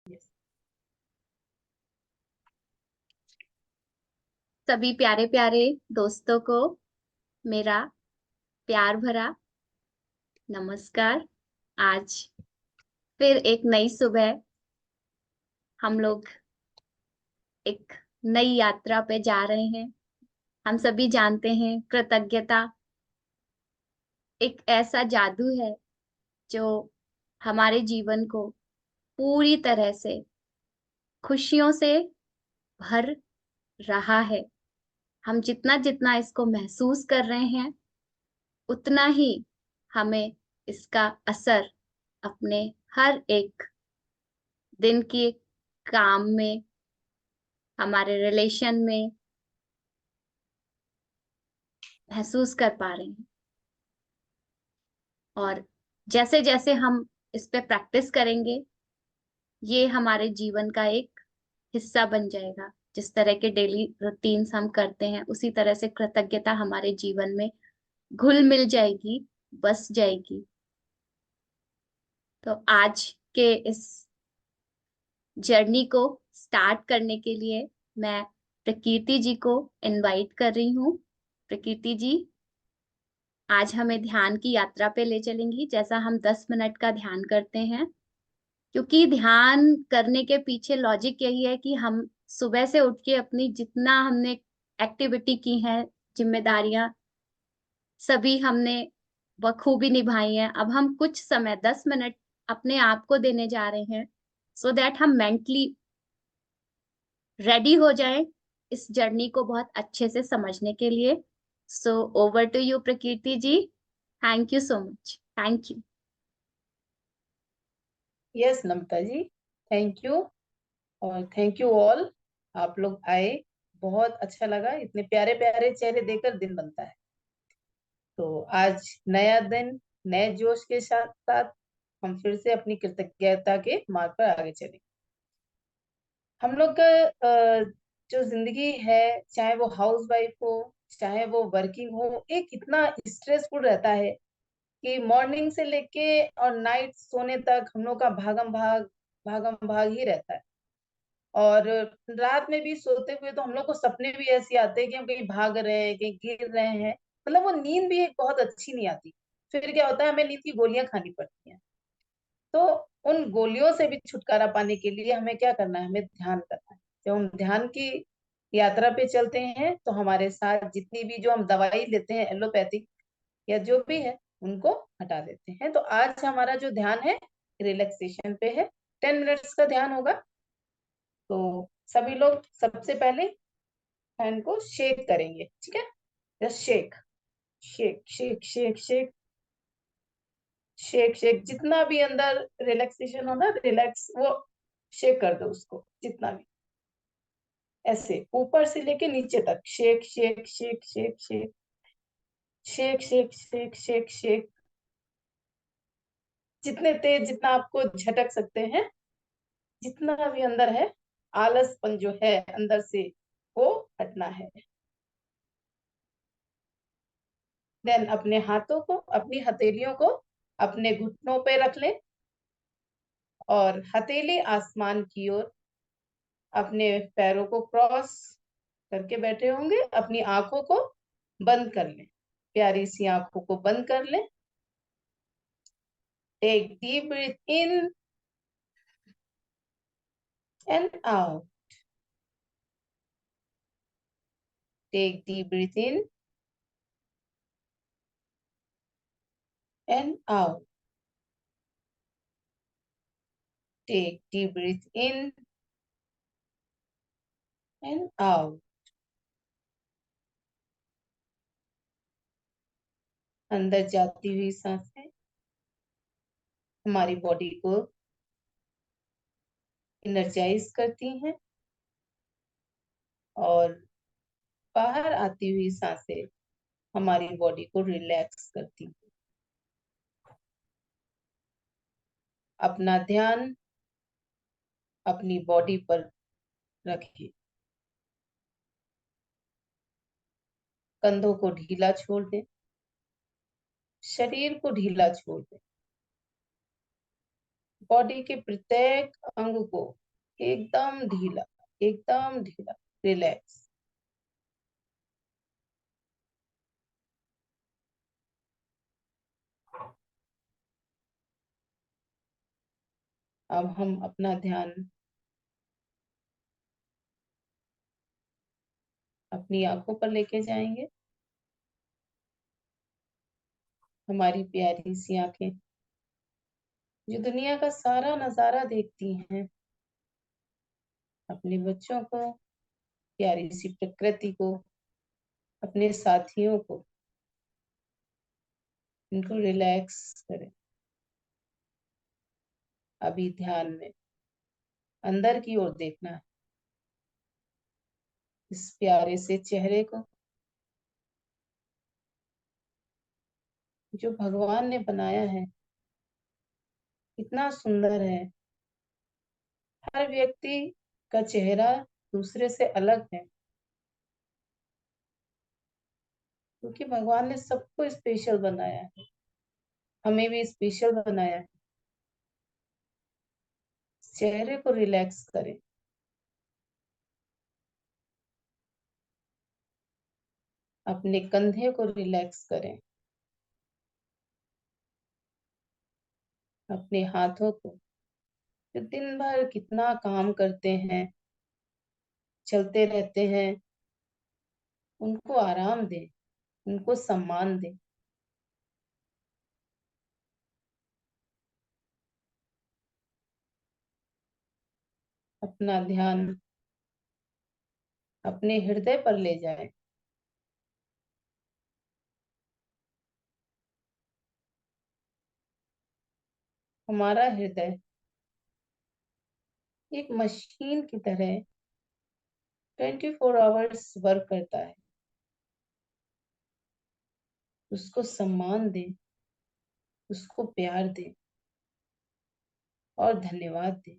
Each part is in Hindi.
Yes. सभी प्यारे प्यारे दोस्तों को मेरा प्यार भरा नमस्कार। आज फिर एक नई सुबह हम लोग एक नई यात्रा पे जा रहे हैं। हम सभी जानते हैं कृतज्ञता एक ऐसा जादू है जो हमारे जीवन को पूरी तरह से खुशियों से भर रहा है। हम जितना जितना इसको महसूस कर रहे हैं उतना ही हमें इसका असर अपने हर एक दिन के काम में, हमारे रिलेशन में महसूस कर पा रहे हैं। और जैसे जैसे हम इस पे प्रैक्टिस करेंगे ये हमारे जीवन का एक हिस्सा बन जाएगा। जिस तरह के डेली रूटीन्स हम करते हैं उसी तरह से कृतज्ञता हमारे जीवन में घुल मिल जाएगी, बस जाएगी। तो आज के इस जर्नी को स्टार्ट करने के लिए मैं प्रकृति जी को इनवाइट कर रही हूँ। प्रकृति जी आज हमें ध्यान की यात्रा पे ले चलेंगी। जैसा हम 10 मिनट का ध्यान करते हैं, क्योंकि ध्यान करने के पीछे लॉजिक यही है कि हम सुबह से उठ के अपनी जितना हमने एक्टिविटी की है, जिम्मेदारियां सभी हमने बखूबी निभाई हैं। अब हम कुछ समय 10 मिनट अपने आप को देने जा रहे हैं सो दैट हम मेंटली रेडी हो जाएं इस जर्नी को बहुत अच्छे से समझने के लिए। So over to you Prakriti ji. Thank you so much. Thank you. Yes Namita ji, thank you. और थैंक यू ऑल, आप लोग आए, बहुत अच्छा लगा। इतने प्यारे प्यारे चेहरे देखकर दिन बनता है। तो आज नया दिन, नए जोश के साथ साथ हम फिर से अपनी कृतज्ञता के मार्ग पर आगे चलें। हम लोग का जो जिंदगी है, चाहे वो हाउस वाइफ हो, चाहे वो वर्किंग हो, एक इतना स्ट्रेसफुल रहता है कि मॉर्निंग से लेके और नाइट सोने तक हम लोग का भागम भाग ही रहता है। और रात में भी सोते हुए तो हम लोग को सपने भी ऐसे आते हैं कि हम कहीं भाग रहे हैं, कहीं गिर रहे हैं। मतलब वो नींद भी एक बहुत अच्छी नहीं आती। फिर क्या होता है, हमें नींद की गोलियां खानी पड़ती हैं। तो उन गोलियों से भी छुटकारा पाने के लिए हमें क्या करना है, हमें ध्यान करना है। जब हम ध्यान की यात्रा पे चलते हैं तो हमारे साथ जितनी भी जो हम दवाई लेते हैं एलोपैथिक या जो भी है उनको हटा देते हैं। तो आज हमारा जो ध्यान है रिलैक्सेशन पे है। 10 मिनट्स का ध्यान होगा। तो सभी लोग सबसे पहले हैंड को शेक करेंगे, ठीक है। Just shake shake shake shake shake shake shake, जितना भी अंदर रिलैक्सेशन हो ना, रिलैक्स वो शेक कर दो उसको जितना भी। ऐसे ऊपर से लेके नीचे तक shake shake shake shake shake shake shake shake shake shake, जितने तेज जितना आपको झटक सकते हैं। जितना भी अंदर है आलसपन जो है अंदर से वो हटना है। देन अपने हाथों को, अपनी हथेलियों को अपने घुटनों पे रख लें और हथेली आसमान की ओर अपने पैरों को क्रॉस करके बैठे होंगे। अपनी आंखों को बंद कर लें, प्यारी सी आंखों को बंद कर लें। Take deep breath in and out. Take deep breath in and out. Take deep breath in and out. अंदर जाती हुई सांसें हमारी बॉडी को एनर्जाइज करती हैं और बाहर आती हुई सांसें हमारी बॉडी को रिलैक्स करती हैं। अपना ध्यान अपनी बॉडी पर रखिए। कंधों को ढीला छोड़ दें, शरीर को ढीला छोड़ दें। बॉडी के प्रत्येक अंग को एकदम ढीला रिलैक्स। अब हम अपना ध्यान अपनी आंखों पर लेके जाएंगे। हमारी प्यारी सी आंखें जो दुनिया का सारा नजारा देखती हैं, अपने बच्चों को, प्यारी सी प्रकृति को, अपने साथियों को, इनको रिलैक्स करें। अभी ध्यान में अंदर की ओर देखना है, इस प्यारे से चेहरे को जो भगवान ने बनाया है। इतना सुंदर है। हर व्यक्ति का चेहरा दूसरे से अलग है, क्योंकि भगवान ने सबको स्पेशल बनाया है। हमें भी स्पेशल बनाया है। चेहरे को रिलैक्स करें। अपने कंधे को रिलैक्स करें। अपने हाथों को जो दिन भर कितना काम करते हैं, चलते रहते हैं, उनको आराम दें, उनको सम्मान दें। अपना ध्यान अपने हृदय पर ले जाएं। हमारा हृदय एक मशीन की तरह 24 आवर्स वर्क करता है। उसको सम्मान दें, उसको प्यार दें और धन्यवाद दें।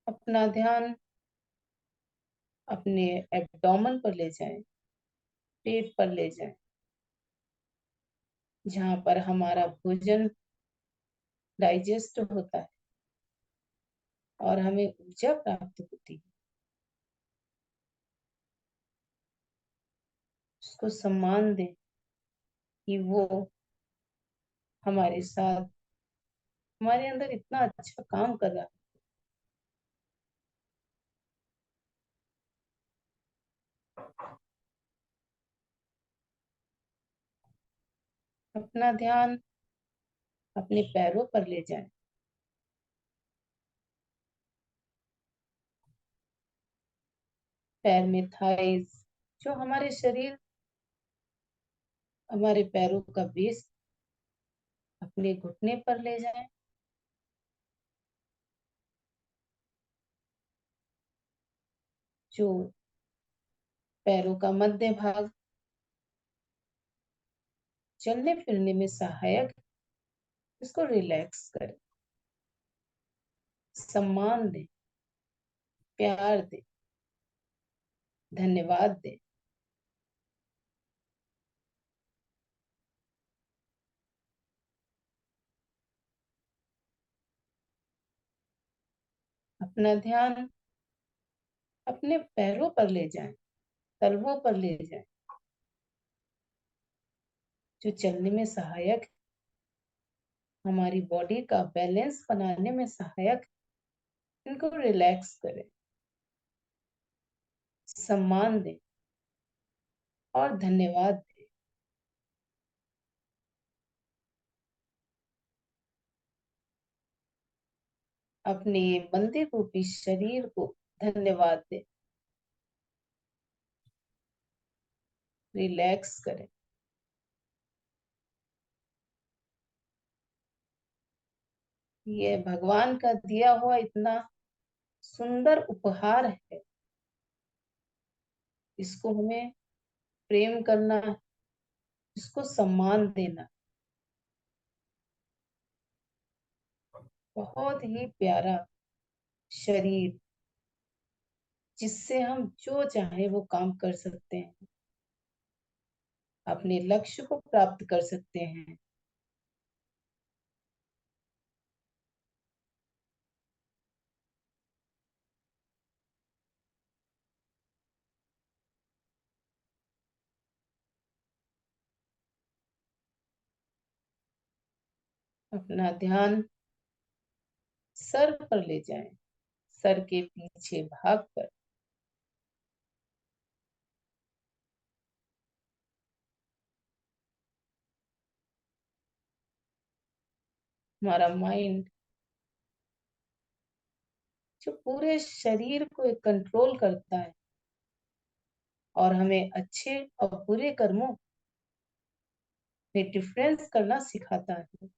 अपना ध्यान अपने एब्डोमेन पर ले जाएं, पेट पर ले जाएं, जहां पर हमारा भोजन डाइजेस्ट होता है और हमें ऊर्जा प्राप्त होती है। उसको सम्मान दें कि वो हमारे साथ, हमारे अंदर इतना अच्छा काम कर रहा है। अपना ध्यान अपने पैरों पर ले जाएं। पैर में थाइस, जो हमारे शरीर, हमारे पैरों का बेस, अपने घुटने पर ले जाएं। जो पैरों का मध्य भाग चलने फिरने में सहायक, इसको रिलैक्स करें। सम्मान दें, प्यार दें, धन्यवाद दें। अपना ध्यान अपने पैरों पर ले जाएं, तलवों पर ले जाएं, जो चलने में सहायक, हमारी बॉडी का बैलेंस बनाने में सहायक। इनको रिलैक्स करें, सम्मान दें और धन्यवाद दें। अपने मंदिर रूपी शरीर को धन्यवाद दें, रिलैक्स करें। ये भगवान का दिया हुआ इतना सुंदर उपहार है। इसको हमें प्रेम करना, इसको सम्मान देना। बहुत ही प्यारा शरीर, जिससे हम जो चाहे वो काम कर सकते हैं। अपने लक्ष्य को प्राप्त कर सकते हैं। अपना ध्यान सर पर ले जाएं, सर के पीछे भाग कर। हमारा माइंड जो पूरे शरीर को एक कंट्रोल करता है और हमें अच्छे और बुरे कर्मों में डिफरेंस करना सिखाता है,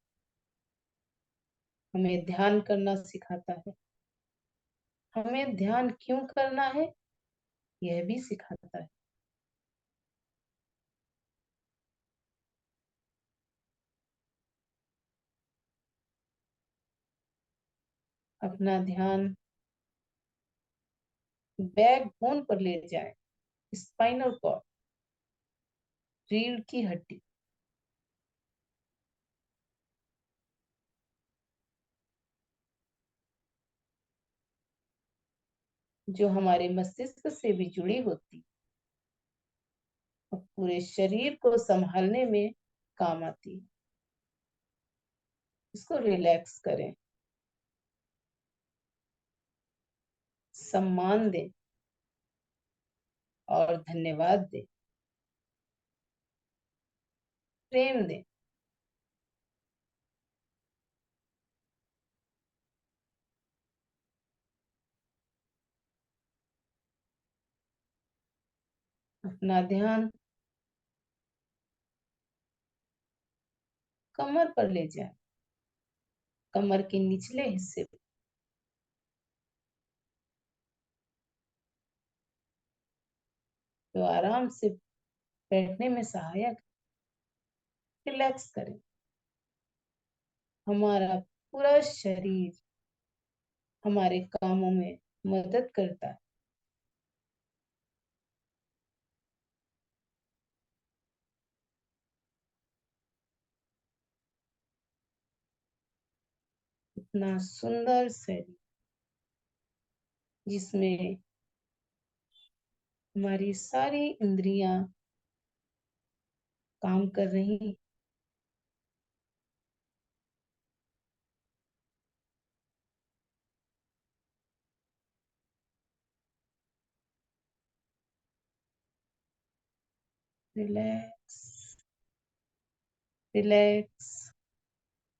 हमें ध्यान करना सिखाता है, हमें ध्यान क्यों करना है यह भी सिखाता है। अपना ध्यान बैक बोन पर ले जाएं, स्पाइनल कॉर्ड, रीढ़ की हड्डी, जो हमारे मस्तिष्क से भी जुड़ी होती और पूरे शरीर को संभालने में काम आती है। इसको रिलैक्स करें, सम्मान दें और धन्यवाद दें, प्रेम दें। अपना ध्यान कमर पर ले जाएं, कमर के निचले हिस्से पर, जो आराम से बैठने में सहायक। रिलैक्स करें, हमारा पूरा शरीर हमारे कामों में मदद करता है। इतना सुंदर शरीर जिसमें हमारी सारी इंद्रियां काम कर रही। Relax, relax,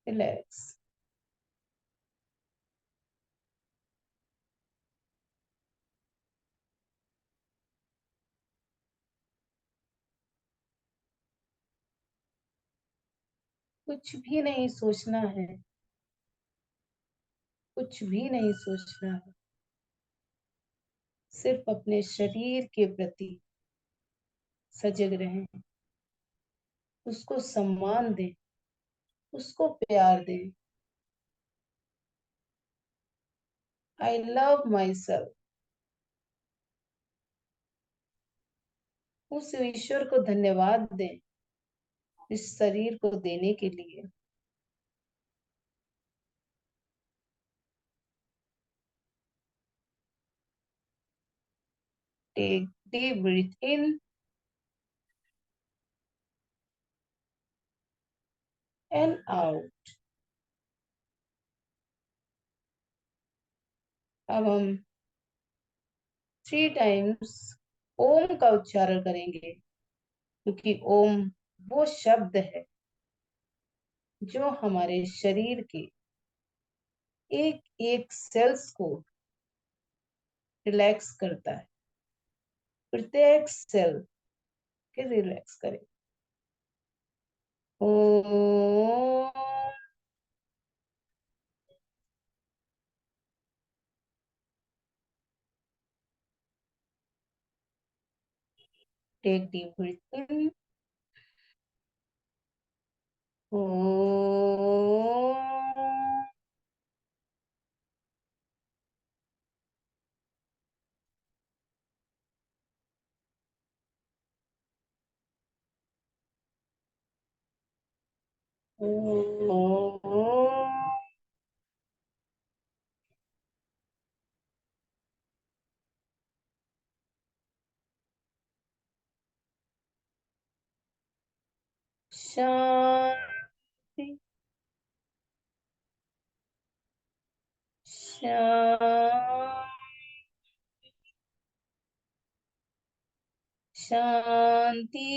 relax. कुछ भी नहीं सोचना है, कुछ भी नहीं सोचना है, सिर्फ अपने शरीर के प्रति सजग रहें, उसको सम्मान दें, उसको प्यार दें। I love my self. उस ईश्वर को धन्यवाद दें इस शरीर को देने के लिए। Take deep breath in and out. अब हम 3 टाइम्स ओम का उच्चारण करेंगे, क्योंकि ओम वो शब्द है जो हमारे शरीर के एक एक सेल्स को रिलैक्स करता है। प्रत्येक सेल के रिलैक्स करें। ओम। टेक डीप ब्रीथ इन। ओम। शांति शांति शांति।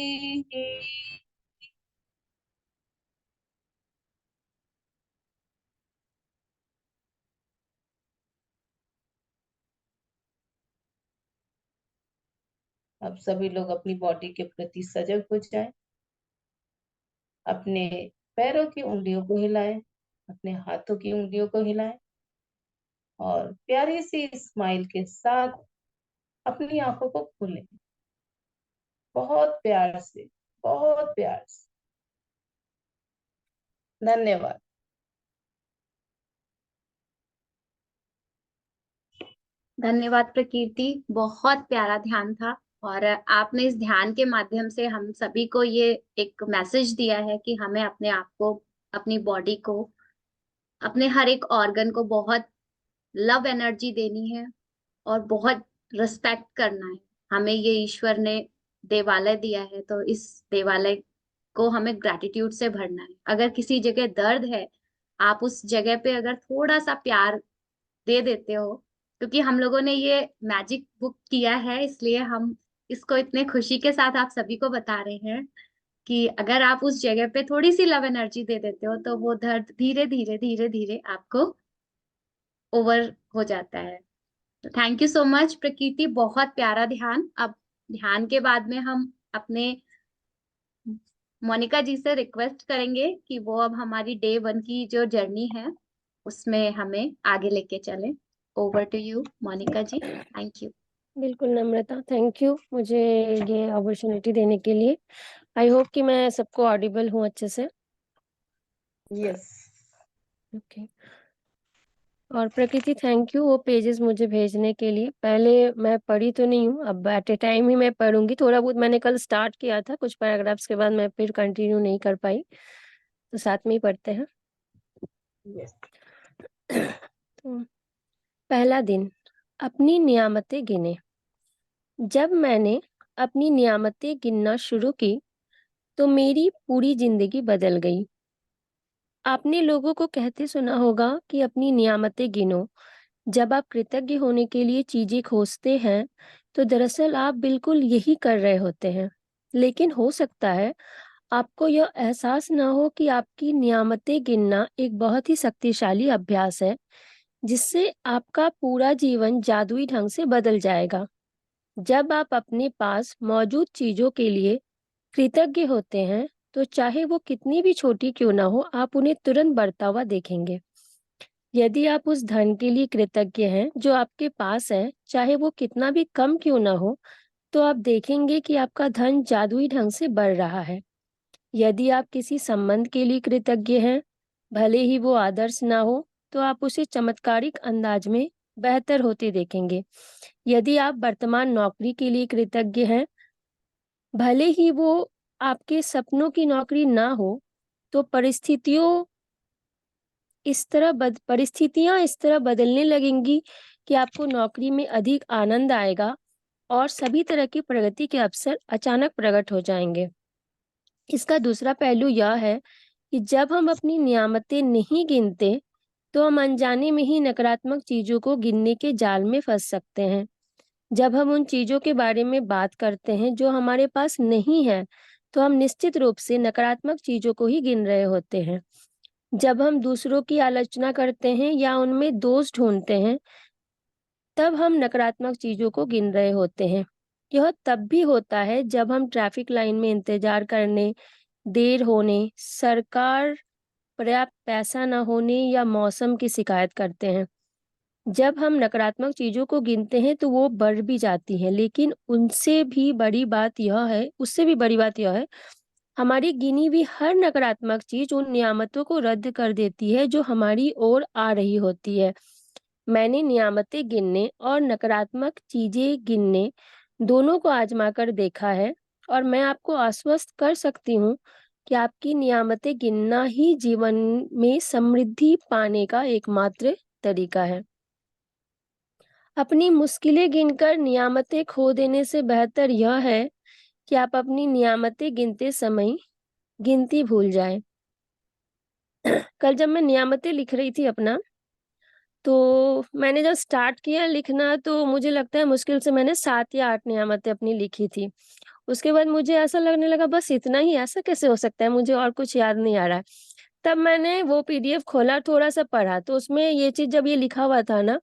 अब सभी लोग अपनी बॉडी के प्रति सजग हो जाएं। अपने पैरों की उंगलियों को हिलाएं, अपने हाथों की उंगलियों को हिलाएं और प्यारी सी स्माइल के साथ अपनी आंखों को खोलें। बहुत प्यार से, बहुत प्यार से। धन्यवाद। धन्यवाद प्रकीर्ति, बहुत प्यारा ध्यान था। और आपने इस ध्यान के माध्यम से हम सभी को ये एक मैसेज दिया है कि हमें अपने आप को, अपनी बॉडी को, अपने हर एक ऑर्गन को बहुत लव एनर्जी देनी है और बहुत रिस्पेक्ट करना है। हमें ये ईश्वर ने देवालय दिया है, तो इस देवालय को हमें ग्रैटिट्यूड से भरना है। अगर किसी जगह दर्द है, आप उस जगह पे अगर थोड़ा सा प्यार दे देते हो, क्योंकि हम लोगों ने ये मैजिक बुक किया है, इसलिए हम इसको इतने खुशी के साथ आप सभी को बता रहे हैं कि अगर आप उस जगह पे थोड़ी सी लव एनर्जी दे देते हो, तो वो दर्द धीरे धीरे धीरे धीरे आपको ओवर हो जाता है। तो थैंक यू सो मच प्रकृति, बहुत प्यारा ध्यान। अब ध्यान के बाद में हम अपने मोनिका जी से रिक्वेस्ट करेंगे कि वो अब हमारी डे 1 की जो जर्नी है उसमें हमें आगे लेके चले। Over to you Monika ji, thank you. बिल्कुल नम्रता, थैंक यू मुझे ये अपॉर्चुनिटी देने के लिए। आई होप कि मैं सबको ऑडिबल हूँ अच्छे से। यस। ओके। और प्रकृति, थैंक यू वो पेजेस मुझे भेजने के लिए। पहले मैं पढ़ी तो नहीं हूँ, अब एट ए टाइम ही मैं पढ़ूंगी। थोड़ा बहुत मैंने कल स्टार्ट किया था, कुछ पैराग्राफ्स के बाद मैं फिर कंटिन्यू नहीं कर पाई, तो साथ में ही पढ़ते हैं। यस। तो पहला दिन, अपनी नियामतें गिने। जब मैंने अपनी नियामतें गिनना शुरू की तो मेरी पूरी जिंदगी बदल गई। आपने लोगों को कहते सुना होगा कि अपनी नियामतें गिनो। जब आप कृतज्ञ होने के लिए चीजें खोजते हैं तो दरअसल आप बिल्कुल यही कर रहे होते हैं। लेकिन हो सकता है आपको यह एहसास ना हो कि आपकी नियामतें गिनना एक बहुत ही शक्तिशाली अभ्यास है, जिससे आपका पूरा जीवन जादुई ढंग से बदल जाएगा। जब आप अपने पास मौजूद चीजों के लिए कृतज्ञ होते हैं तो चाहे वो कितनी भी छोटी क्यों ना हो, आप उन्हें तुरंत बढ़ता हुआ देखेंगे। यदि आप उस धन के लिए कृतज्ञ हैं जो आपके पास है, चाहे वो कितना भी कम क्यों ना हो, तो आप देखेंगे कि आपका धन जादुई ढंग से बढ़ रहा है। यदि आप किसी संबंध के लिए कृतज्ञ हैं, भले ही वो आदर्श ना हो, तो आप उसे चमत्कारिक अंदाज में बेहतर होते देखेंगे। यदि आप वर्तमान नौकरी के लिए कृतज्ञ हैं, भले ही वो आपके सपनों की नौकरी ना हो, तो परिस्थितियां इस तरह बदलने लगेंगी कि आपको नौकरी में अधिक आनंद आएगा और सभी तरह की प्रगति के अवसर अचानक प्रकट हो जाएंगे। इसका दूसरा पहलू यह है कि जब हम अपनी नियामतें नहीं गिनते तो हम अनजाने में ही नकारात्मक चीजों को गिनने के जाल में फंस सकते हैं। जब हम उन चीजों के बारे में बात करते हैं जो हमारे पास नहीं है, तो हम निश्चित रूप से नकारात्मक चीजों को ही गिन रहे होते हैं। जब हम दूसरों की आलोचना करते हैं या उनमें दोष ढूंढते हैं, तब हम नकारात्मक चीजों को गिन रहे होते हैं। यह तब भी होता है जब हम ट्रैफिक लाइन में इंतजार करने, देर होने, सरकार पर्याप्त पैसा न होने या मौसम की शिकायत करते हैं। जब हम नकारात्मक चीजों को गिनते हैं तो वो बढ़ भी जाती हैं, लेकिन उससे भी बड़ी बात यह है, हमारी गिनी हुई हर नकारात्मक चीज उन नियामतों को रद्द कर देती है जो हमारी ओर आ रही होती है। मैंने नियामतें गिनने और नकारात्मक चीजें गिनने दोनों को आजमा कर देखा है, और मैं आपको आश्वस्त कर सकती हूँ कि आपकी नियामतें गिनना ही जीवन में समृद्धि पाने का एकमात्र तरीका है। अपनी मुश्किलें गिनकर नियामतें खो देने से बेहतर यह है कि आप अपनी नियामतें गिनते समय गिनती भूल जाएं। कल जब मैं नियामतें लिख रही थी अपना, तो मैंने जब स्टार्ट किया लिखना, तो मुझे लगता है मुश्किल से मैंने 7 या 8 नियामतें अपनी लिखी थी। उसके बाद मुझे ऐसा लगने लगा बस इतना ही, ऐसा कैसे हो सकता है, मुझे और कुछ याद नहीं आ रहा है। तब मैंने वो पीडीएफ खोला, थोड़ा-सा पढ़ा, तो उसमें ये चीज़ जब ये लिखा हुआ था ना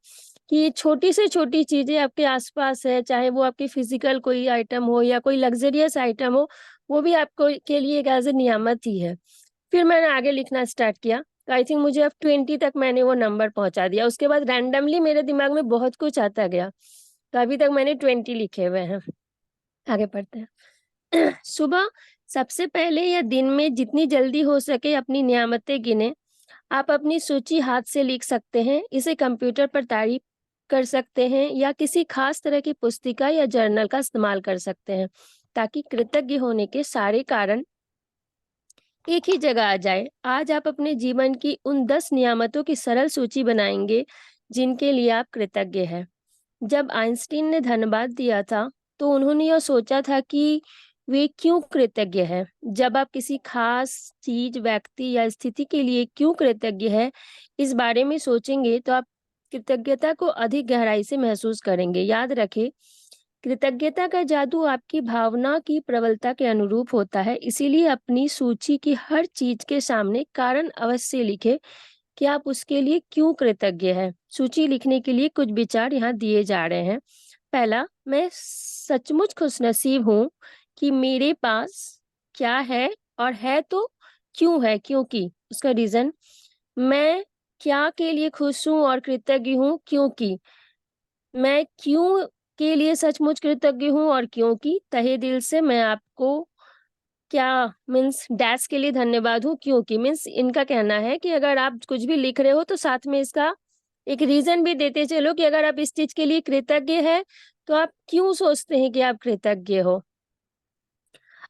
कि छोटी से छोटी चीज़ें आपके आस-पास है, चाहे वो आपकी फिज़िकल कोई आइटम हो या कोई लग्ज़रियस आइटम हो, वो भी आपको के लिए एक एज़ अ नियामत ही है। फिर मैंने आगे लिखना स्टार्ट किया, तो आई थिंक मुझे अब 20 तक मैंने वो नंबर पहुँचा दिया। उसके बाद रैंडमली मेरे दिमाग में बहुत कुछ आता गया, तो अभी तक मैंने 20 लिखे हुए हैं। आगे पढ़ते हैं। सुबह सबसे पहले या दिन में जितनी जल्दी हो सके अपनी नियामतें गिनें। आप अपनी सूची हाथ से लिख सकते हैं, इसे कंप्यूटर पर तारीफ कर सकते हैं या किसी खास तरह की पुस्तिका या जर्नल का इस्तेमाल कर सकते हैं, ताकि कृतज्ञ होने के सारे कारण एक ही जगह आ जाए। आज आप अपने जीवन की उन 10 नियामतों की सरल सूची बनाएंगे जिनके लिए आप कृतज्ञ हैं। जब आइंस्टीन ने धन्यवाद दिया था, तो उन्होंने यह सोचा था कि वे क्यों कृतज्ञ हैं। जब आप किसी खास चीज, व्यक्ति या स्थिति के लिए क्यों कृतज्ञ हैं, इस बारे में सोचेंगे, तो आप कृतज्ञता को अधिक गहराई से महसूस करेंगे। याद रखें, कृतज्ञता का जादू आपकी भावना की प्रबलता के अनुरूप होता है। इसीलिए अपनी सूची की हर चीज के सामने कारण अवश्य लिखें कि आप उसके लिए क्यों कृतज्ञ हैं। सूची लिखने के लिए कुछ विचार यहाँ दिए जा रहे हैं। पहला, मैं सचमुच खुशनसीब हूँ कि मेरे पास क्या है, और है तो क्यों है, क्योंकि उसका रीजन। मैं क्या के लिए खुश हूँ और कृतज्ञ हूँ, क्योंकि। मैं क्यों के लिए सचमुच कृतज्ञ हूँ और क्योंकि तहे दिल से मैं आपको क्या मीन्स डैश के लिए धन्यवाद हूँ, क्योंकि मीन्स इनका कहना है कि अगर आप कुछ भी लिख रहे हो तो साथ में इसका एक रीजन भी देते चलो कि अगर आप इस चीज के लिए कृतज्ञ है तो आप क्यों सोचते हैं कि आप कृतज्ञ हो।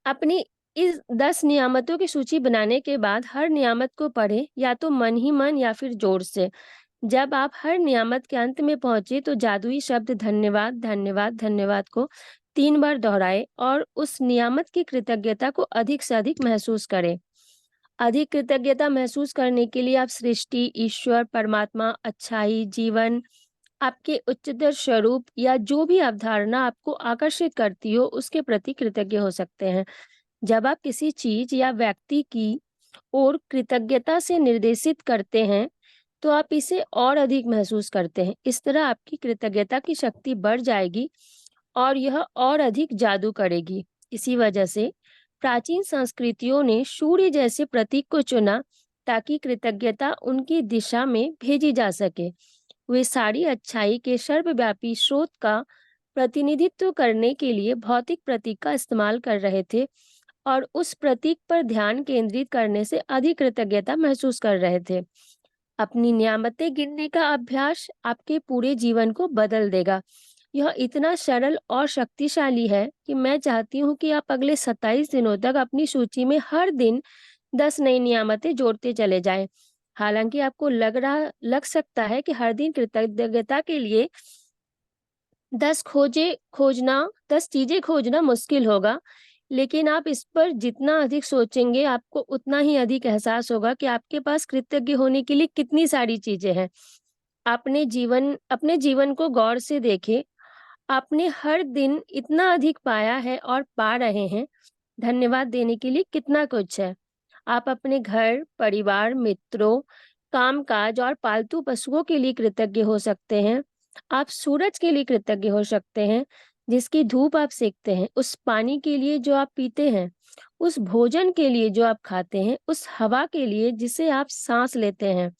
अपनी इस 10 नियामतों की सूची बनाने के बाद हर नियामत को पढ़ें, या तो मन ही मन या फिर जोर से। जब आप हर नियामत के अंत में पहुंचे, तो जादुई शब्द धन्यवाद धन्यवाद धन्यवाद को 3 बार दोहराएं और उस नियामत की कृतज्ञता को अधिक से अधिक महसूस करें। अधिक कृतज्ञता महसूस करने के लिए आप सृष्टि, ईश्वर, परमात्मा, अच्छाई, जीवन, आपके उच्चतर स्वरूप या जो भी अवधारणा आपको आकर्षित करती हो, उसके प्रति कृतज्ञ हो सकते हैं। जब आप किसी चीज या व्यक्ति की ओर कृतज्ञता से निर्देशित करते हैं, तो आप इसे और अधिक महसूस करते हैं। इस तरह आपकी कृतज्ञता की शक्ति बढ़ जाएगी और यह और अधिक जादू करेगी। इसी वजह से प्राचीन संस्कृतियों ने सूर्य जैसे प्रतीक को चुना, ताकि कृतज्ञता उनकी दिशा में भेजी जा सके। वे सारी अच्छाई के सर्वव्यापी स्रोत का प्रतिनिधित्व करने के लिए भौतिक प्रतीक का इस्तेमाल कर रहे थे और उस प्रतीक पर ध्यान केंद्रित करने से अधिक कृतज्ञता महसूस कर रहे थे। अपनी नियामतें गिनने का अभ्यास आपके पूरे जीवन को बदल देगा। यह इतना सरल और शक्तिशाली है कि मैं चाहती हूँ कि आप अगले 27 दिनों तक अपनी सूची में हर दिन 10 नई नियामतें जोड़ते चले जाएं। हालांकि आपको लग सकता है कि हर दिन कृतज्ञता के लिए 10 चीजें खोजना मुश्किल होगा, लेकिन आप इस पर जितना अधिक सोचेंगे, आपको उतना ही अधिक एहसास होगा कि आपके पास कृतज्ञ होने के लिए कितनी सारी चीजें हैं। अपने जीवन को गौर से देखें। आपने हर दिन इतना अधिक पाया है और पा रहे हैं। धन्यवाद देने के लिए कितना कुछ है। आप अपने घर, परिवार, मित्रों, कामकाज और पालतू पशुओं के लिए कृतज्ञ हो सकते हैं। आप सूरज के लिए कृतज्ञ हो सकते हैं जिसकी धूप आप सेकते हैं, उस पानी के लिए जो आप पीते हैं, उस भोजन के लिए जो आप खाते हैं, उस हवा के लिए जिसे आप सांस लेते हैं।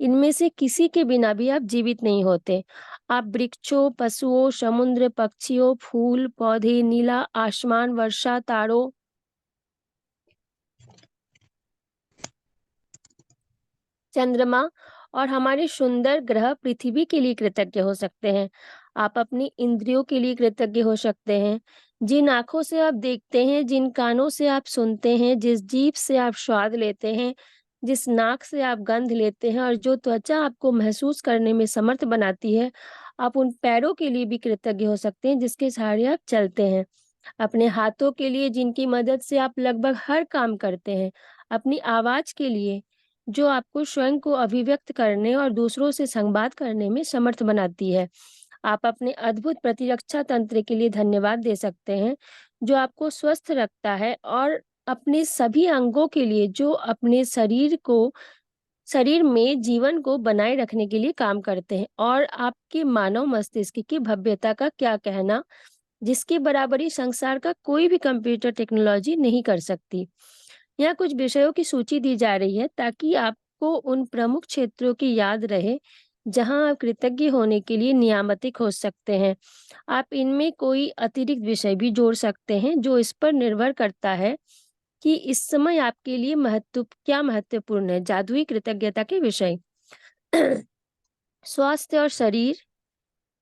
इनमें से किसी के बिना भी आप जीवित नहीं होते। आप वृक्षों, पशुओं, समुद्र, पक्षियों, फूल, पौधे, नीला आसमान, वर्षा, तारों, चंद्रमा और हमारे सुंदर ग्रह पृथ्वी के लिए कृतज्ञ हो सकते हैं। आप अपनी इंद्रियों के लिए कृतज्ञ हो सकते हैं, जिन आंखों से आप देखते हैं, जिन कानों से आप सुनते हैं, जिस जीभ से आप स्वाद लेते हैं, जिस नाक से आप गंध लेते हैं और जो त्वचा आपको महसूस करने में समर्थ बनाती है, आप उन पैरों के लिए भी कृतज्ञ हो सकते हैं जिसके सहारे आप चलते हैं। अपने हाथों के लिए जिनकी मदद से आप लगभग हर काम करते हैं। अपनी आवाज के लिए जो आपको स्वयं को अभिव्यक्त करने और दूसरों से संवाद करने में समर्थ बनाती है। आप अपने अद्भुत प्रतिरक्षा तंत्र के लिए धन्यवाद दे सकते हैं, जो आपको स्वस्थ रखता है, और अपने सभी अंगों के लिए जो अपने शरीर में जीवन को बनाए रखने के लिए काम करते हैं। और आपके मानव मस्तिष्क की भव्यता का क्या कहना, जिसकी बराबरी संसार का कोई भी कंप्यूटर टेक्नोलॉजी नहीं कर सकती। यहाँ कुछ विषयों की सूची दी जा रही है ताकि आपको उन प्रमुख क्षेत्रों की याद रहे जहां आप कृतज्ञ होने के लिए नियामतें खोज सकते हैं। आप इनमें कोई अतिरिक्त विषय भी जोड़ सकते हैं जो इस पर निर्भर करता है कि इस समय आपके लिए क्या महत्वपूर्ण है। जादुई कृतज्ञता के विषय स्वास्थ्य और शरीर,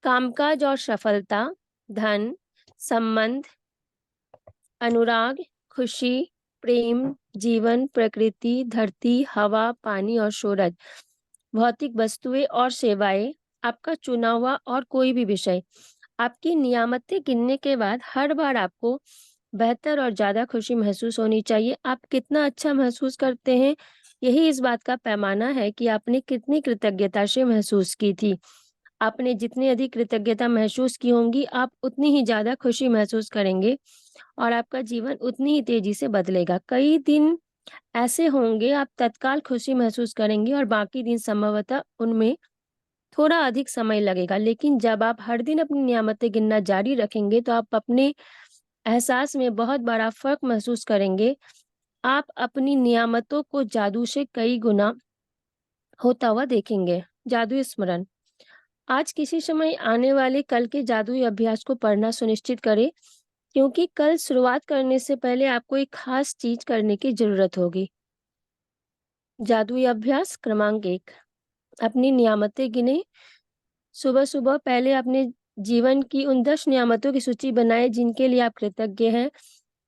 कामकाज और सफलता, धन, संबंध, अनुराग, खुशी, प्रेम, जीवन, प्रकृति, धरती, हवा, पानी और सूरज, भौतिक वस्तुएं और सेवाएं, आपका चुना हुआ और कोई भी विषय। आपकी नियामतें गिनने के बाद हर बार आपको बेहतर और ज्यादा खुशी महसूस होनी चाहिए। आप कितना अच्छा महसूस करते हैं, यही इस बात का पैमाना है कि आपने कितनी कृतज्ञता से महसूस की थी। आपने जितनी अधिक कृतज्ञता महसूस की होंगी, आप उतनी ही ज्यादा खुशी महसूस करेंगे और आपका जीवन उतनी ही तेजी से बदलेगा। कई दिन ऐसे होंगे आप तत्काल खुशी महसूस करेंगे और बाकी दिन संभवतः उनमें थोड़ा अधिक समय लगेगा। लेकिन जब आप हर दिन अपनी नियामतें गिनना जारी रखेंगे तो आप अपने एहसास में बहुत बड़ा फर्क महसूस करेंगे। आप अपनी नियामतों को जादू से कई गुना होता हुआ देखेंगे। जादुई स्मरण, आज किसी समय आने वाले कल के जादुई अभ्यास को पढ़ना सुनिश्चित करें, क्योंकि कल शुरुआत करने से पहले आपको एक खास चीज करने की जरूरत होगी। जादुई अभ्यास क्रमांक 1, अपनी नियामतें गिने। सुबह सुबह पहले अपने जीवन की उन 10 नियामतों की सूची बनाएं जिनके लिए आप कृतज्ञ हैं।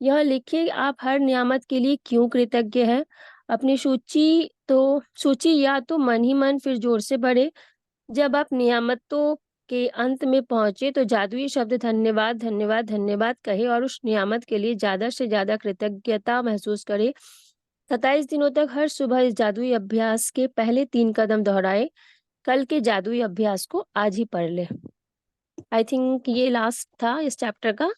यह लिखिए आप हर नियामत के लिए क्यों कृतज्ञ हैं। अपनी सूची या तो मन ही मन फिर जोर से पढ़े। जब आप नियामतों के अंत में पहुंचे तो जादुई शब्द धन्यवाद धन्यवाद धन्यवाद कहे और उस नियामत के लिए ज्यादा से ज्यादा कृतज्ञता महसूस करे। 27 दिनों तक हर सुबह इस जादुई अभ्यास के पहले 3 कदम दोहराए। कल के जादुई अभ्यास को आज ही पढ़ ले। आई थिंक ये लास्ट था इस चैप्टर का।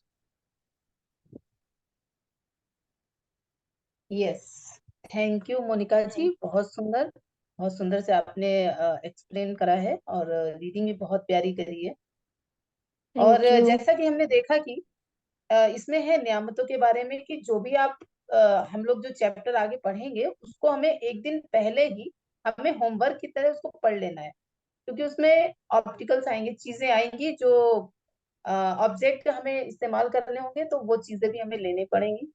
यस, थैंक यू मोनिका जी, बहुत सुंदर से आपने एक्सप्लेन करा है और रीडिंग भी बहुत प्यारी करी है। और थैंक यू। जैसा कि हमने देखा कि इसमें है नियामतों के बारे में कि जो भी आप हम लोग जो चैप्टर आगे पढ़ेंगे उसको हमें एक दिन पहले ही हमें होमवर्क की तरह उसको पढ़ लेना है, क्योंकि उसमें ऑप्टिकल्स आएंगे, चीजें आएंगी जो ऑब्जेक्ट हमें इस्तेमाल करने होंगे, तो वो चीजें भी हमें लेनी पड़ेंगी।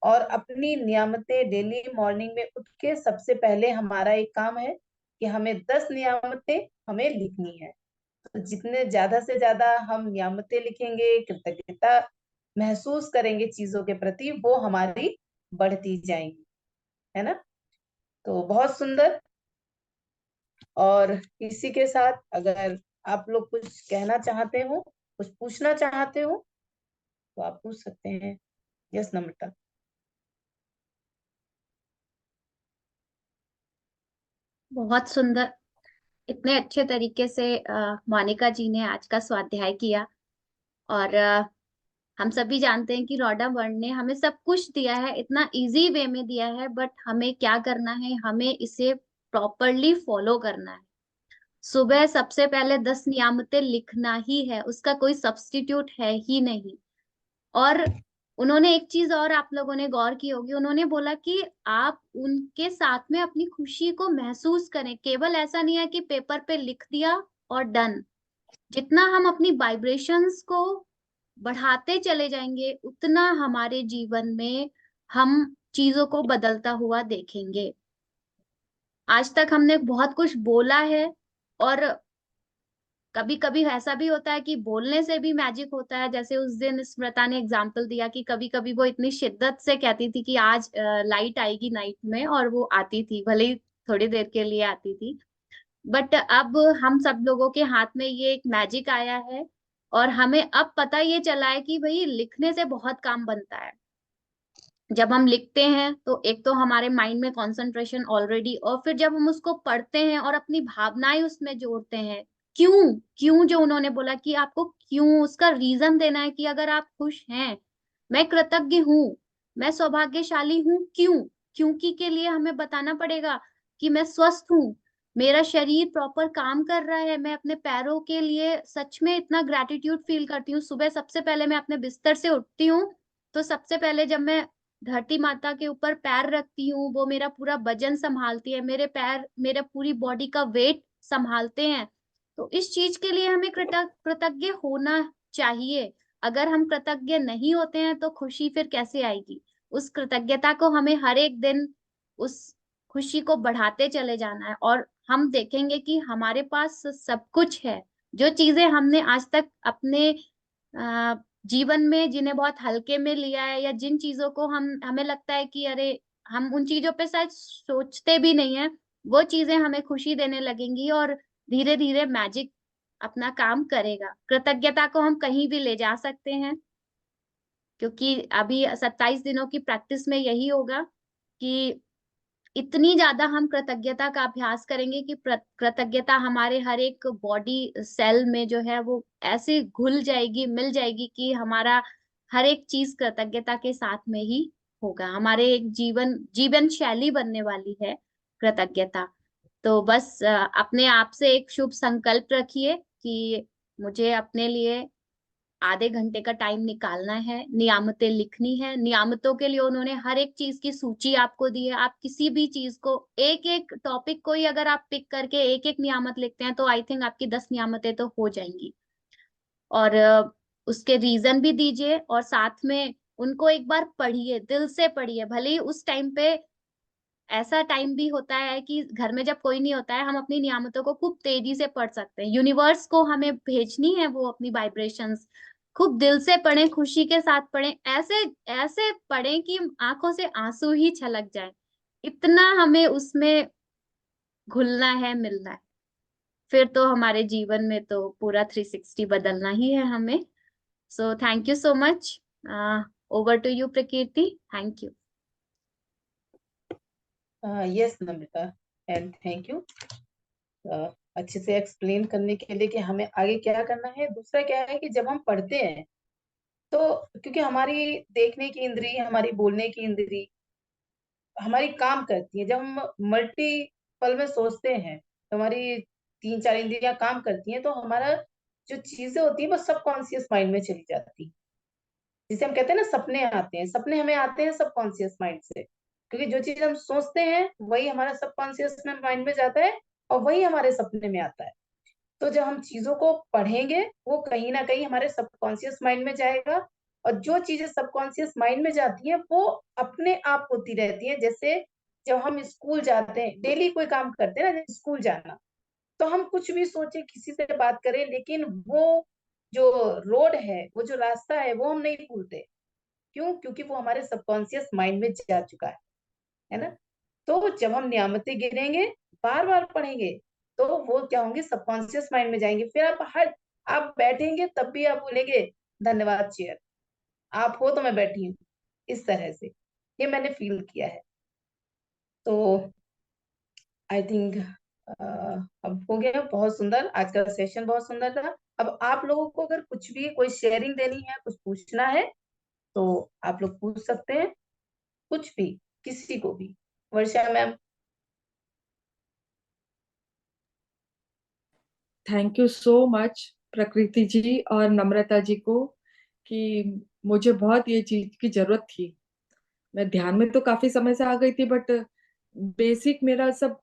और अपनी नियामतें डेली मॉर्निंग में उठ के सबसे पहले हमारा एक काम है कि हमें 10 नियामतें हमें लिखनी है। तो जितने ज्यादा से ज्यादा हम नियामतें लिखेंगे, कृतज्ञता महसूस करेंगे चीजों के प्रति, वो हमारी बढ़ती जाएंगी, है ना। तो बहुत सुंदर। और इसी के साथ अगर आप लोग कुछ कहना चाहते हो, कुछ पूछना चाहते हो, तो आप पूछ सकते हैं। यस नम्रता। बहुत सुंदर, इतने अच्छे तरीके से मोनिका जी ने आज का स्वाध्याय किया। और हम सभी जानते हैं कि रॉडा वर्ड ने हमें सब कुछ दिया है, इतना इजी वे में दिया है, बट हमें क्या करना है, हमें इसे प्रॉपरली फॉलो करना है। सुबह सबसे पहले 10 नियामतें लिखना ही है, उसका कोई सब्स्टिट्यूट है ही नहीं। और उन्होंने एक चीज और आप लोगों ने गौर की होगी, उन्होंने बोला कि आप उनके साथ में अपनी खुशी को महसूस करें। केवल ऐसा नहीं है कि पेपर पे लिख दिया और डन। जितना हम अपनी वाइब्रेशंस को बढ़ाते चले जाएंगे, उतना हमारे जीवन में हम चीजों को बदलता हुआ देखेंगे। आज तक हमने बहुत कुछ बोला है और कभी कभी ऐसा भी होता है कि बोलने से भी मैजिक होता है, जैसे उस दिन स्मृता ने एग्जाम्पल दिया कि कभी कभी वो इतनी शिद्दत से कहती थी कि आज लाइट आएगी नाइट में, और वो आती थी, भले ही थोड़ी देर के लिए आती थी। बट अब हम सब लोगों के हाथ में ये एक मैजिक आया है, और हमें अब पता ये चला है कि भाई लिखने से बहुत काम बनता है। जब हम लिखते हैं तो एक तो हमारे माइंड में कंसंट्रेशन ऑलरेडी, और फिर जब हम उसको पढ़ते हैं और अपनी भावनाएं उसमें जोड़ते हैं, क्यों क्यों जो उन्होंने बोला कि आपको क्यों उसका रीजन देना है, कि अगर आप खुश हैं, मैं कृतज्ञ हूँ, मैं सौभाग्यशाली हूँ, क्यों, क्योंकि के लिए हमें बताना पड़ेगा कि मैं स्वस्थ हूँ, मेरा शरीर प्रॉपर काम कर रहा है, मैं अपने पैरों के लिए सच में इतना ग्रैटिट्यूड फील करती हूँ। सुबह सबसे पहले मैं अपने बिस्तर से उठती हूँ, तो सबसे पहले जब मैं धरती माता के ऊपर पैर रखती हूँ, वो मेरा पूरा वजन संभालती है, मेरे पैर मेरे पूरी बॉडी का वेट संभालते हैं। तो इस चीज के लिए हमें कृतज्ञ होना चाहिए। अगर हम कृतज्ञ नहीं होते हैं तो खुशी फिर कैसे आएगी? उस कृतज्ञता को हमें हर एक दिन उस खुशी को बढ़ाते चले जाना है, और हम देखेंगे कि हमारे पास सब कुछ है। जो चीजें हमने आज तक अपने जीवन में जिन्हें बहुत हल्के में लिया है, या जिन चीजों को हमें लगता है कि अरे हम उन चीजों पे शायद सोचते भी नहीं है, वो चीजें हमें खुशी देने लगेंगी, और धीरे धीरे मैजिक अपना काम करेगा। कृतज्ञता को हम कहीं भी ले जा सकते हैं, क्योंकि अभी 27 दिनों की प्रैक्टिस में यही होगा कि इतनी ज्यादा हम कृतज्ञता का अभ्यास करेंगे कि कृतज्ञता हमारे हर एक बॉडी सेल में जो है वो ऐसे घुल जाएगी, मिल जाएगी, कि हमारा हर एक चीज कृतज्ञता के साथ में ही होगा। हमारे एक जीवन शैली बनने वाली है कृतज्ञता। तो बस अपने आप से एक शुभ संकल्प रखिए कि मुझे अपने लिए आधे घंटे का टाइम निकालना है, नियामतें लिखनी है। नियामतों के लिए उन्होंने हर एक चीज की सूची आपको दी है। आप किसी भी चीज को, एक एक टॉपिक को ही अगर आप पिक करके एक एक नियामत लिखते हैं तो आई थिंक आपकी 10 नियामतें तो हो जाएंगी। और उसके रीजन भी दीजिए, और साथ में उनको एक बार पढ़िए, दिल से पढ़िए। भले ही उस टाइम पे ऐसा टाइम भी होता है कि घर में जब कोई नहीं होता है, हम अपनी नियामतों को खूब तेजी से पढ़ सकते हैं। यूनिवर्स को हमें भेजनी है वो अपनी वाइब्रेशंस, खूब दिल से पढ़ें, खुशी के साथ पढ़ें, ऐसे ऐसे पढ़ें कि आंखों से आंसू ही छलक जाए। इतना हमें उसमें घुलना है, मिलना है, फिर तो हमारे जीवन में तो पूरा 360 बदलना ही है हमें। So thank you so much. Over to you Prakirti. Thank you. Yes Namrata, and thank you अच्छे से एक्सप्लेन करने के लिए कि हमें आगे क्या करना है। दूसरा क्या है कि जब हम पढ़ते हैं तो क्योंकि हमारी देखने की इंद्री, हमारी बोलने की इंद्री हमारी काम करती है। जब हम मल्टीपल में सोचते हैं तो हमारी 3-4 इंद्रियां काम करती हैं, तो हमारा जो चीजें होती है वो सबकॉन्शियस माइंड में चली जाती है। जिसे हम कहते हैं ना, सपने आते हैं। सपने हमें आते हैं सबकॉन्शियस माइंड से, क्योंकि जो चीज हम सोचते हैं वही हमारा सबकॉन्शियस में माइंड में जाता है और वही हमारे सपने में आता है। तो जब हम चीजों को पढ़ेंगे वो कहीं ना कहीं हमारे सबकॉन्शियस माइंड में जाएगा, और जो चीजें सबकॉन्शियस माइंड में जाती हैं वो अपने आप होती रहती हैं। जैसे जब हम स्कूल जाते हैं, डेली कोई काम करते हैं ना, जैसे स्कूल जाना, तो हम कुछ भी सोचे, किसी से बात करें, लेकिन वो जो रोड है, वो जो रास्ता है, वो हम नहीं भूलते। क्यों? क्योंकि वो हमारे सबकॉन्शियस माइंड में जा चुका है ना। तो जब हम नियामतें गिनेंगे, बार बार पढ़ेंगे, तो वो क्या होंगे, सबकॉन्शियस माइंड में जाएंगे। फिर आप बैठेंगे तब भी आप बोलेंगे धन्यवाद चेयर, आप हो तो मैं बैठी हूँ। इस तरह से ये मैंने फील किया है। तो आई थिंक अब हो गया। बहुत सुंदर, आज का सेशन बहुत सुंदर था। अब आप लोगों को अगर कुछ भी कोई शेयरिंग देनी है, कुछ पूछना है, तो आप लोग पूछ सकते हैं, कुछ भी, किसी को भी। Varsha ma'am. Thank you so much Prakriti ji और नम्रता जी को, कि मुझे बहुत ये चीज की जरूरत थी। मैं ध्यान में तो काफी समय से आ गई थी, बट बेसिक मेरा सब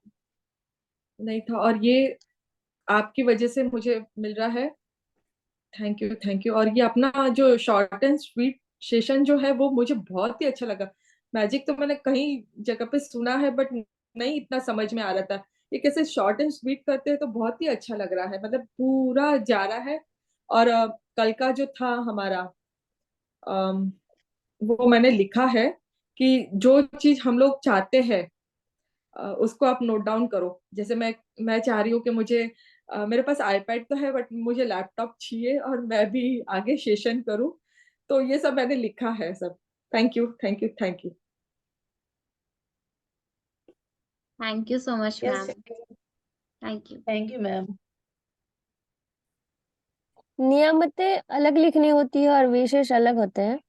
नहीं था, और ये आपकी वजह से मुझे मिल रहा है। Thank you, thank you. और ये अपना जो शॉर्ट एंड स्वीट सेशन जो है वो मुझे बहुत ही अच्छा लगा। मैजिक तो मैंने कहीं जगह पे सुना है, बट नहीं इतना समझ में आ रहा था। ये कैसे शॉर्ट एंड स्वीट करते हैं, तो बहुत ही अच्छा लग रहा है, मतलब पूरा जा रहा है। और कल का जो था हमारा, अम, वो मैंने लिखा है कि जो चीज हम लोग चाहते हैं उसको आप नोट डाउन करो। जैसे मैं चाह रही हूँ कि मुझे मेरे पास आईपैड तो है, बट मुझे लैपटॉप चाहिए और मैं भी आगे सेशन करूँ। तो ये सब मैंने लिखा है सब। Thank you, thank you, thank you. Thank you so much yes, ma'am. Thank you. Thank you ma'am. नियमितें अलग लिखनी होती है और विशेष अलग होते हैं।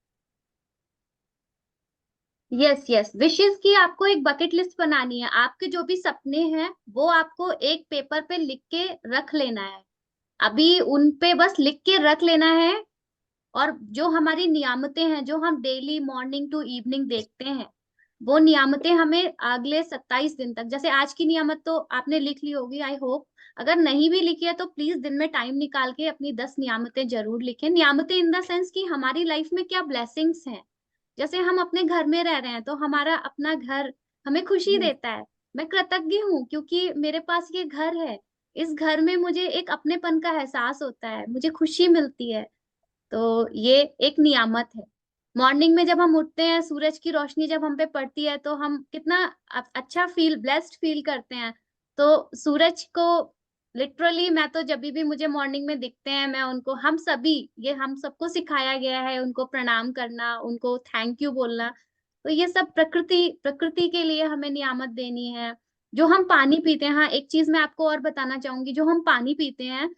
यस यस, विशेष की आपको एक बकेट लिस्ट बनानी है। आपके जो भी सपने हैं वो आपको एक पेपर पे लिख के रख लेना है। अभी उन पे बस लिख के रख लेना है। और जो हमारी नियामतें हैं, जो हम डेली मॉर्निंग टू इवनिंग देखते हैं, वो नियामतें हमें अगले 27 दिन तक, जैसे आज की नियामत तो आपने लिख ली होगी आई होप। अगर नहीं भी लिखी है तो प्लीज दिन में टाइम निकाल के अपनी 10 नियामतें जरूर लिखें। नियामतें इन द सेंस कि हमारी लाइफ में क्या ब्लेसिंग्स हैं। जैसे हम अपने घर में रह रहे हैं तो हमारा अपना घर हमें खुशी देता है। मैं कृतज्ञ हूँ क्योंकि मेरे पास ये घर है। इस घर में मुझे एक अपनेपन का एहसास होता है, मुझे खुशी मिलती है। तो ये एक नियामत है। मॉर्निंग में जब हम उठते हैं, सूरज की रोशनी जब हम पे पड़ती है तो हम कितना अच्छा फील, ब्लेस्ड फील करते हैं। तो सूरज को लिटरली मैं तो जब भी मुझे मॉर्निंग में दिखते हैं, मैं उनको, हम सभी, ये हम सबको सिखाया गया है उनको प्रणाम करना, उनको थैंक यू बोलना। तो ये सब प्रकृति प्रकृति के लिए हमें नियामत देनी है। जो हम पानी पीते हैं, हाँ एक चीज मैं आपको और बताना चाहूंगी, जो हम पानी पीते हैं,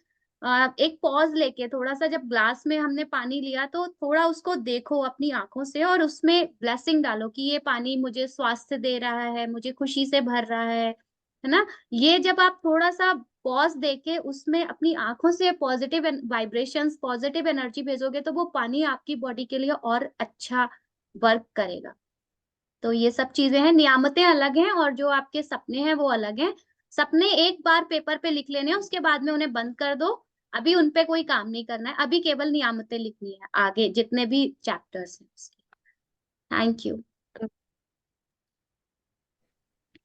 एक पॉज लेके थोड़ा सा, जब ग्लास में हमने पानी लिया तो थोड़ा उसको देखो अपनी आंखों से और उसमें ब्लेसिंग डालो कि ये पानी मुझे स्वास्थ्य दे रहा है, मुझे खुशी से भर रहा है ना। ये जब आप थोड़ा सा पॉज देके उसमें अपनी आंखों से पॉजिटिव वाइब्रेशंस, पॉजिटिव एनर्जी भेजोगे तो वो पानी आपकी बॉडी के लिए और अच्छा वर्क करेगा। तो ये सब चीजें हैं, नियामतें अलग हैं और जो आपके सपने हैं वो अलग हैं। सपने एक बार पेपर पे लिख लेने हैं, उसके बाद में उन्हें बंद कर दो। अभी उन पे कोई काम नहीं करना है, अभी केवल नियामतें लिखनी है आगे जितने भी चैप्टर्स हैं उसके। Thank you.